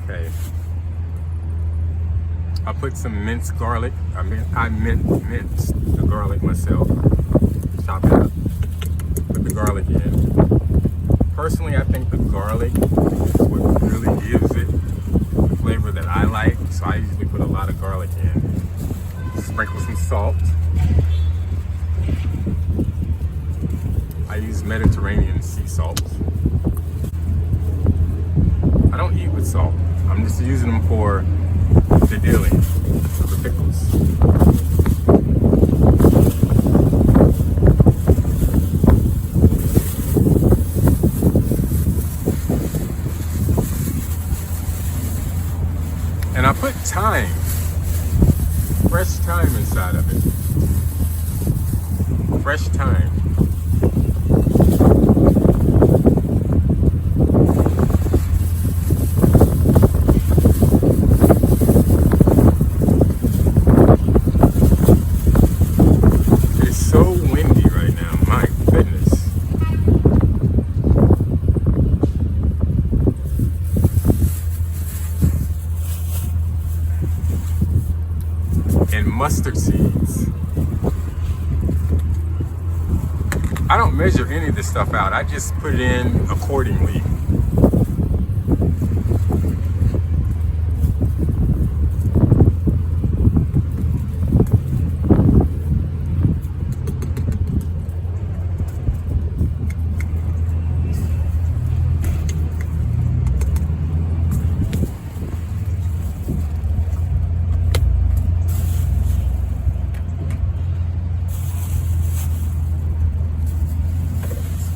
Okay. I put some minced garlic. I minced the garlic myself. Chop it up. Put the garlic in. Personally, I think the garlic is what really gives it the flavor that I like. So I usually put a lot of garlic in. Sprinkle some salt. I use Mediterranean sea salt. I don't eat with salt. I'm just using them for the dealing, for the pickles. And I put thyme, fresh thyme inside of it. Fresh thyme. And mustard seeds. I don't measure any of this stuff out. I just put it in accordingly.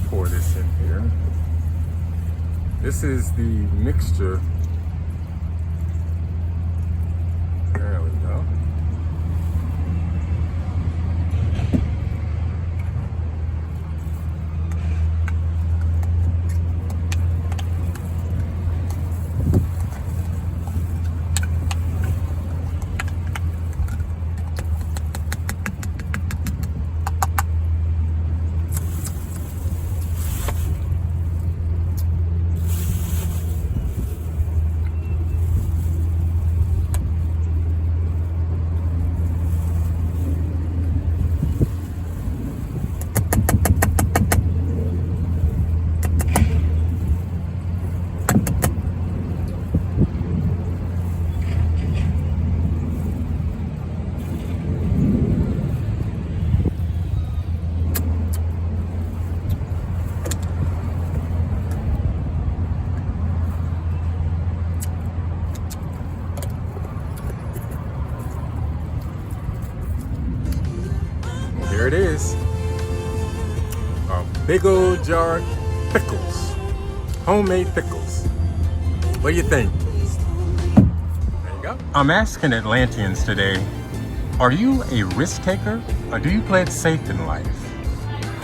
Pour this in here. This is the mixture. There we go. Here it is. A big old jar of pickles. Homemade pickles. What do you think? There you go. I'm asking Atlanteans today, are you a risk taker or do you play it safe in life?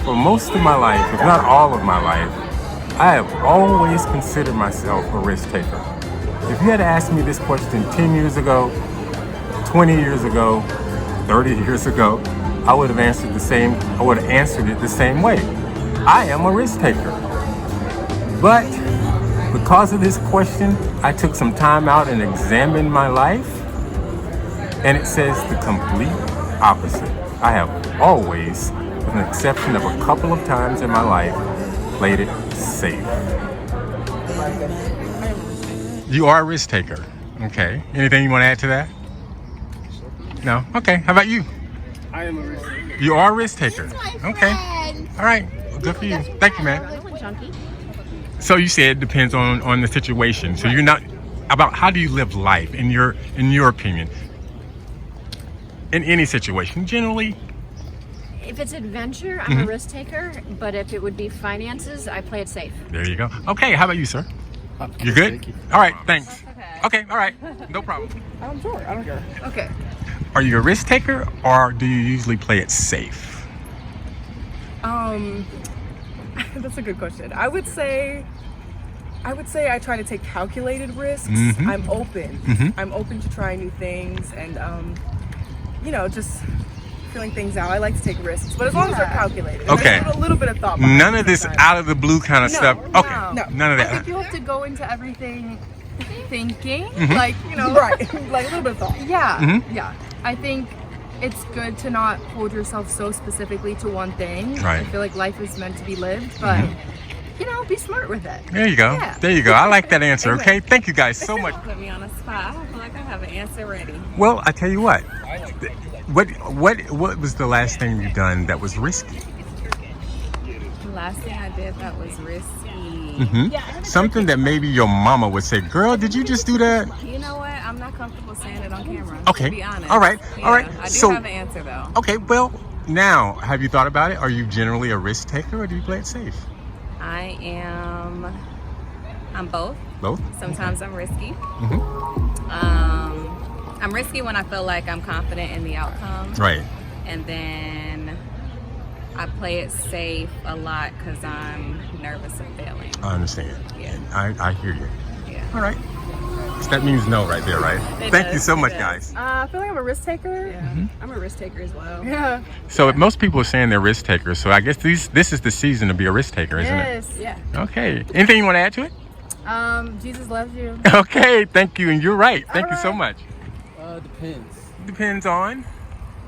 For most of my life, if not all of my life, I have always considered myself a risk taker. If you had asked me this question 10 years ago, 20 years ago, 30 years ago, I would have answered it the same way. I am a risk taker. But because of this question, I took some time out and examined my life, and it says the complete opposite. I have always, with an exception of a couple of times in my life, played it safe. You are a risk taker. Okay. Anything you want to add to that? No? Okay. How about you? I am a risk taker. You are a risk taker. Okay. All right. Good for you. Thank you, man. So you said it depends on the situation. So you're not about how do you live life in your opinion? In any situation, generally. If it's adventure, I'm a risk taker. But if it would be finances, I play it safe. There you go. Okay. How about you, sir? You good? Thank you. All right. Thanks. Okay. All right. No problem. I'm sure. I don't care. Okay. Are you a risk taker or do you usually play it safe? That's a good question. I would say I try to take calculated risks. I'm open. I'm open to trying new things and just feeling things out. I like to take risks, but as long as they're calculated. Okay. There's a little bit of thought. None of this out of the blue kind of stuff. Okay. No. None of I that. think you have to go into everything thinking, Mm-hmm. like, you know, right, like a little bit of thought. Yeah, Mm-hmm. yeah. I think it's good to not hold yourself so specifically to one thing. Right. I feel like life is meant to be lived, but you know, be smart with it. There you go. Yeah. There you go. I like that answer. Okay, thank you guys so much. Put me on the spot. I don't feel like I have an answer ready. Well, I tell you what. What was the last thing you done that was risky? The last thing I did that was risky. Something that maybe your mama would say, "Girl, did you just do that?" You know what? I'm not comfortable saying it on camera. Okay. To be honest. All right. Yeah, All right. I do So- have an answer though. Okay. Well, now have you thought about it? Are you generally a risk taker or do you play it safe? I'm both. Both. Sometimes I'm risky. I'm risky when I feel like I'm confident in the outcome. Right. And then I play it safe a lot because I'm nervous of failing. I understand. Yeah. I hear you. Yeah. All right. So that means no right there, right? It Thank does, you so it much, does. guys. I feel like I'm a risk taker. Yeah. I'm a risk taker as well. Yeah. So most people are saying they're risk takers. So I guess this is the season to be a risk taker, isn't Yes. Yeah. it? Okay. Anything you want to add to it? Jesus loves you. Okay. Thank you. And you're right. Thank you so right. much. Depends. Depends on.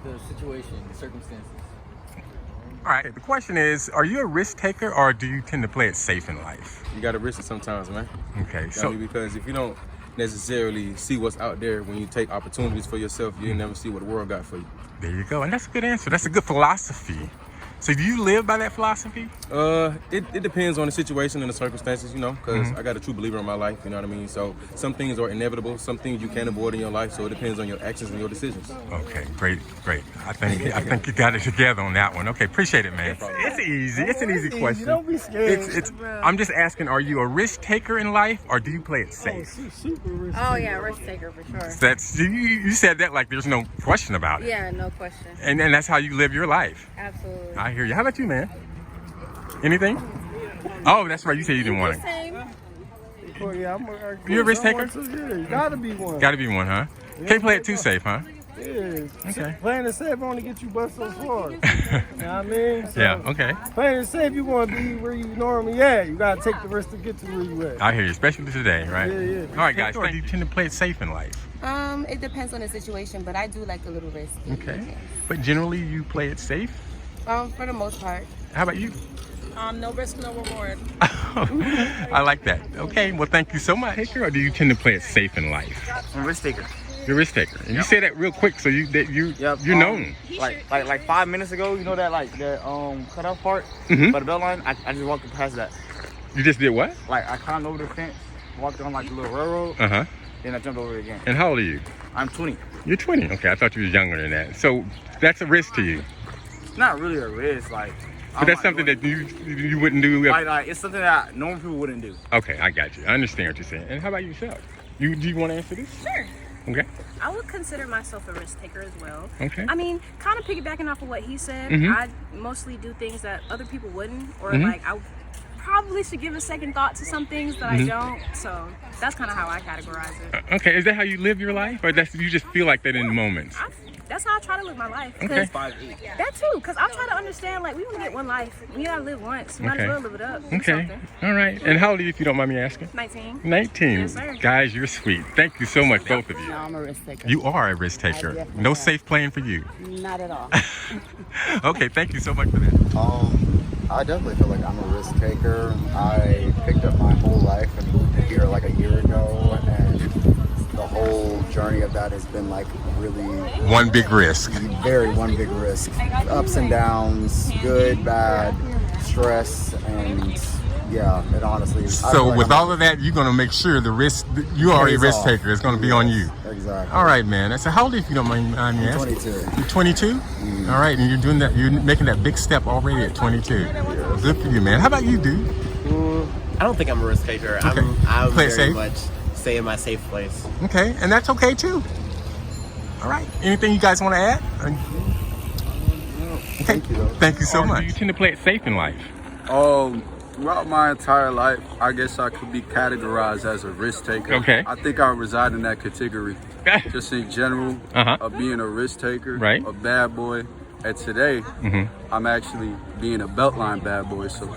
The situation, the circumstances. All right. The question is, are you a risk taker or do you tend to play it safe in life? You gotta risk it sometimes, man. Okay. So So because if you don't necessarily see what's out there when you take opportunities for yourself, you'll never see what the world got for you. there you go. And that's a good answer. That's a good philosophy. So do you live by that philosophy? It depends on the situation and the circumstances, you know, because I got a true believer in my life, you know what I mean? So some things are inevitable, some things you can't avoid in your life, so it depends on your actions and your decisions. Okay, great. I think you got it together on that one. Okay, appreciate it, man. It's easy. It's an easy question. Don't be scared. It's I'm just asking, are you a risk taker in life or do you play it safe? Super risky. Oh yeah, risk taker for sure. That's you said that like there's no question about it. Yeah, no question. And that's how you live your life. Absolutely. I hear you. How about you, man? Anything? Oh, that's right. You said you didn't want it. Same. Oh, yeah, You a risk taker? Yeah, you gotta be one. Got to be one, huh? Can't play it too safe, huh? Yeah. Okay. Playing it safe only get you bust so far. You know what I mean? So, Yeah. Okay. Playing it safe, you want to be where you normally at. You gotta take the risk to get to where you at. I hear you, especially today, right? Yeah, yeah. All right, guys. So do you tend to play it safe in life? It depends on the situation, but I do like a little risk. Okay. But generally, you play it safe. For the most part. How about you? No risk, no reward. I like that. Okay, well, thank you so much. Taker, or do you tend to play it safe in life? I'm a risk taker. You're a risk taker, and you say that real quick, so you're Yep. known. Like 5 minutes ago, you know that cutoff part Mhm. by the belt line. I just walked past that. You just did what? Like I climbed over the fence, walked on like the little railroad, Uh huh. then I jumped over it again. And how old are you? I'm 20. You're 20. Okay, I thought you were younger than that. So that's a risk to you. It's not really a risk, like. But that's something that you wouldn't do. Like it's something that normal people wouldn't do. Okay, I got you. I understand what you're saying. And how about yourself? Do you want to answer this? Sure. Okay. I would consider myself a risk taker as well. Okay. I mean, kind of piggybacking off of what he said, Mhm. I mostly do things that other people wouldn't, or Mhm. like I probably should give a second thought to some things that I don't. So that's kind of how I categorize it. Okay. Is that how you live your life, or that's you just feel like that in moments? That's how I try to live my life. Okay. 'Cause that too, because I'm trying to understand, like, we only get one life. We gotta live once. Might Okay. as well live it up. Do Okay. something. All right. And how old are you, if you don't mind me asking? 19. 19. Yes, sir. Guys, you're sweet. Thank you so much, both of you. I'm a risk taker. You are a risk taker. definitely No am. safe playing for you. Not at all. Okay. Thank you so much for that. I definitely feel like I'm a risk taker. I picked up my whole life and moved here like a year ago, and the whole journey of that has been like really One big risk. one big risk. Ups and downs, good, bad, stress, and yeah, it honestly is. I feel So like with I'm- all of that, you're gonna make sure the risk you are a pays risk off. taker. It's gonna be on you. Exactly. All right, man. So how old are you, if you don't mind me asking? 22. You're 22? All right, and you're doing that. You're making that big step already at 22. Good for you, man. How about you, dude? I don't think I'm a risk taker. Okay. I'm Play it very safe? much stay in my safe place. Okay, and that's okay too. All right. Anything you guys want to add? Okay. Thank you, though. Thank you so much. Do you tend to play it safe in life? Throughout my entire life, I guess I could be categorized as a risk taker. Okay. I think I reside in that category. Just in general, Uh-huh. of being a risk taker, Right. a bad boy, And today, I'm actually being a Beltline bad boy. So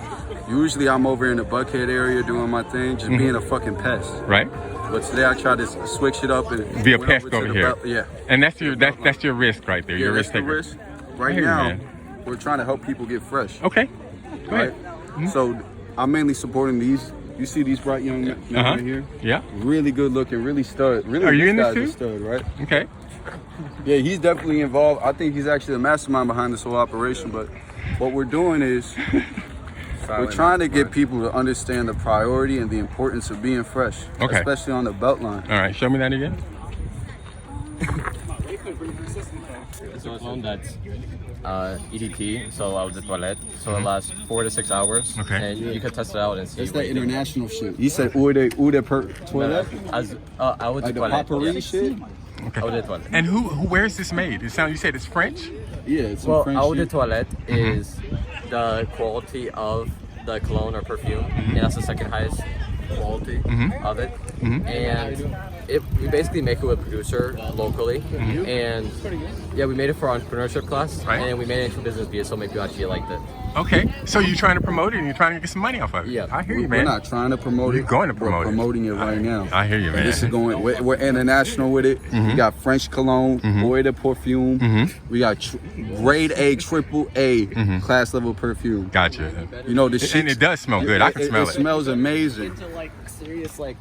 usually I'm over in the Buckhead area doing my thing, just being a fucking pest. Right. But today I tried to switch it up and Be a went pest to over the here. Yeah. And that's your risk right there. Yeah, your that's risk the taker. risk. Right Hey, now, man. we're trying to help people get fresh. Okay. Go Right. ahead. So I'm mainly supporting these. You see these bright young men right here? Yeah. Really good looking, really stud. Really, Are you in this guy's too? a stud, right? Okay. Yeah, he's definitely involved. I think he's actually the mastermind behind this whole operation. But what we're doing is we're trying to get people to understand the priority and the importance of being fresh, Okay. especially on the Beltline. All right. Show me that again. So it's one that's EDT, so out of the toilet. So it lasts 4 to 6 hours. Okay. And you can test it out and see. It's that international shit. You said oude per toilet? As out Like the toilet. potpourri shit? Okay. Eau de toilette. And where is this made? You said it's French? Yeah, it's some Well, French eau de shit. toilette is the quality of the cologne or perfume, and that's the second highest quality of it. And we basically make it with a producer locally, and yeah, we made it for our entrepreneurship class, Right. and we made it into business via so many people actually liked it. Okay. So you're trying to promote it and you're trying to get some money off of it. Yeah. I hear you, We're man. not trying to promote You're it. going to promote it. We're promoting it right now. I hear you, And man. this is going. We're international with it. We got French cologne, Eau de Parfum. We got grade A, triple A class level perfume. Gotcha. You know the shit. And it does smell good. I can smell It it. smells amazing. Into like serious like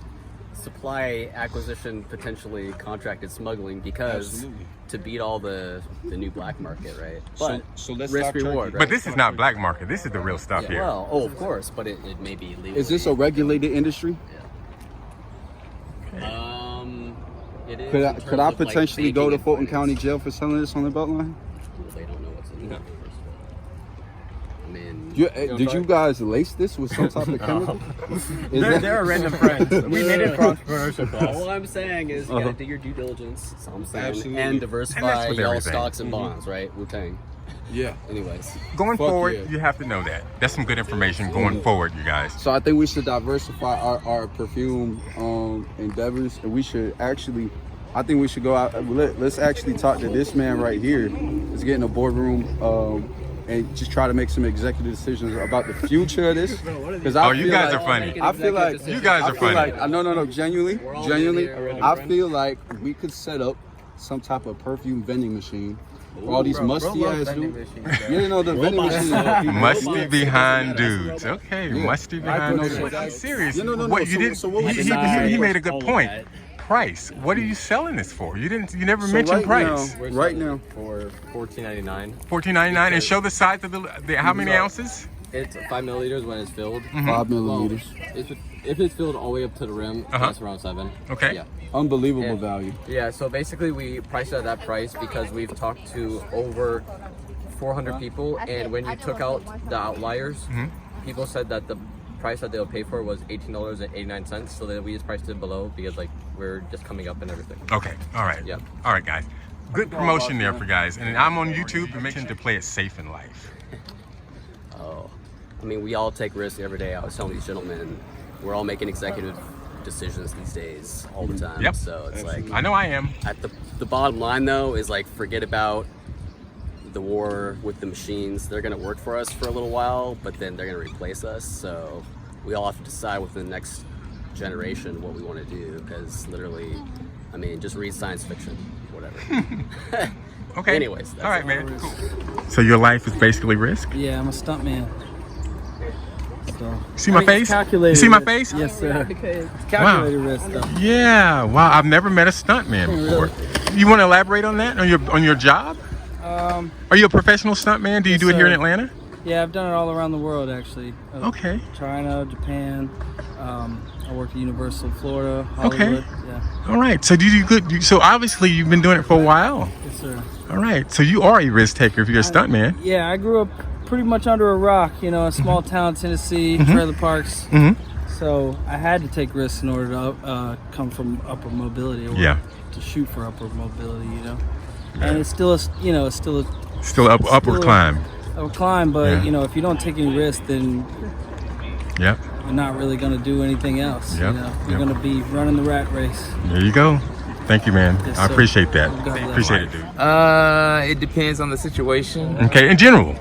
supply acquisition, potentially contracted smuggling, because to beat all the new black market, right? But So let's risk talk reward, turkey. right? But this is not black market. This is the real stuff here. Well, of course, but it may be legal. Is this a regulated industry? It is Could in I, terms could I of, like, potentially go baking to and Fulton finance. County Jail for selling this on the Beltline? They don't know what's in it. First of all. I mean, Did you guys lace this with some type of chemical? They're random friends. We made it for entrepreneurship class. all I'm saying is you gotta do your due diligence. That's all I'm saying. Absolutely. And And diversify that's with y'all everything. stocks and bonds, right? Wu-Tang. Yeah. Anyways. Going Fuck forward, yeah. you have to know that. That's some good information going forward, you guys. So I think we should diversify our perfume endeavors, and we should actually, I think we should go out. Let's actually talk to this man right here. Let's get in a boardroom and just try to make some executive decisions about the future of this. Because Oh, you guys are funny. I feel like You guys are funny. No. Genuinely, I feel like we could set up some type of perfume vending machine. For all these musty ass dudes. You know the vending machine. Musty behind dudes. Okay, Yeah. musty behind know, dudes. so- I'm serious. No. What you So- didn't? so what was he, the he made a size? good point. Price. What are you selling this for? You didn't. You never So mentioned right price. now- Right now. For $14.99. $14.99 and show the size of the how many ounces? It's 5 milliliters when it's filled. 5 milliliters. If it's filled all the way up to the rim, that's around 7. Okay. Yeah. Unbelievable value. Yeah, so basically we priced it at that price because we've talked to over 400 people, and when you took out the outliers, people said that the price that they'll pay for was $18.89, so that we just priced it below because like we're just coming up and everything. Okay. All right. Yeah. All right, guys. Good promotion there for guys. And I'm on YouTube and make sure to play it safe in life. Oh, I mean, we all take risks every day. I was telling these gentlemen, we're all making executive decisions these days all the time. Yep. So it's like, I know I am. at the bottom line though is like, forget about the war with the machines. They're gonna work for us for a little while, but then they're gonna replace us. So we all have to decide within the next generation what we want to do. Because literally, I mean, just read science fiction, whatever. Okay. Anyways, that's all right, it. man. Cool. So your life is basically risk. Yeah, I'm a stuntman. So, See my face? Calculated You see my risk. face? Yes, sir. It's calculated risk, though. Yeah. Wow. I've never met a stuntman before. You want to elaborate on that? On your job? Are you a professional stuntman? Do you Yes, do it here in sir. Atlanta? Yeah, I've done it all around the world, actually. Okay. China, Japan. I worked at Universal Florida, Okay. Hollywood. Yeah. All right. So do you do good? So obviously you've been doing it for a while. Yes, sir. All right. So you are a risk taker if you're a stuntman. Yeah, I grew up pretty much under a rock, you know, a small town, Tennessee, trailer parks. So I had to take risks in order to come from upper mobility, or to shoot for upper mobility, you know. And it's still upward climb. A climb, but you know, if you don't take any risks, then you're not really gonna do anything else. Yep. You know, you're gonna be running the rat race. There you go. Thank you, man. Yes, I sir. appreciate that. God bless. Appreciate it, dude. It depends on the situation. Okay, in general,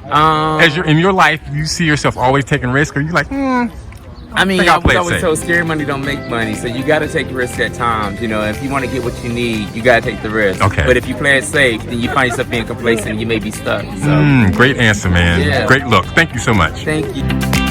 as Um, in your life, you see yourself always taking risks, or you like, I mean, think I'll I play was it always safe. told scary money don't make money, so you got to take risks at times. You know, if you want to get what you need, you got to take the risk. Okay. But if you play it safe, then you find yourself being complacent and you may be stuck. So, great answer, man. Yeah. Great look. Thank you so much. thank you.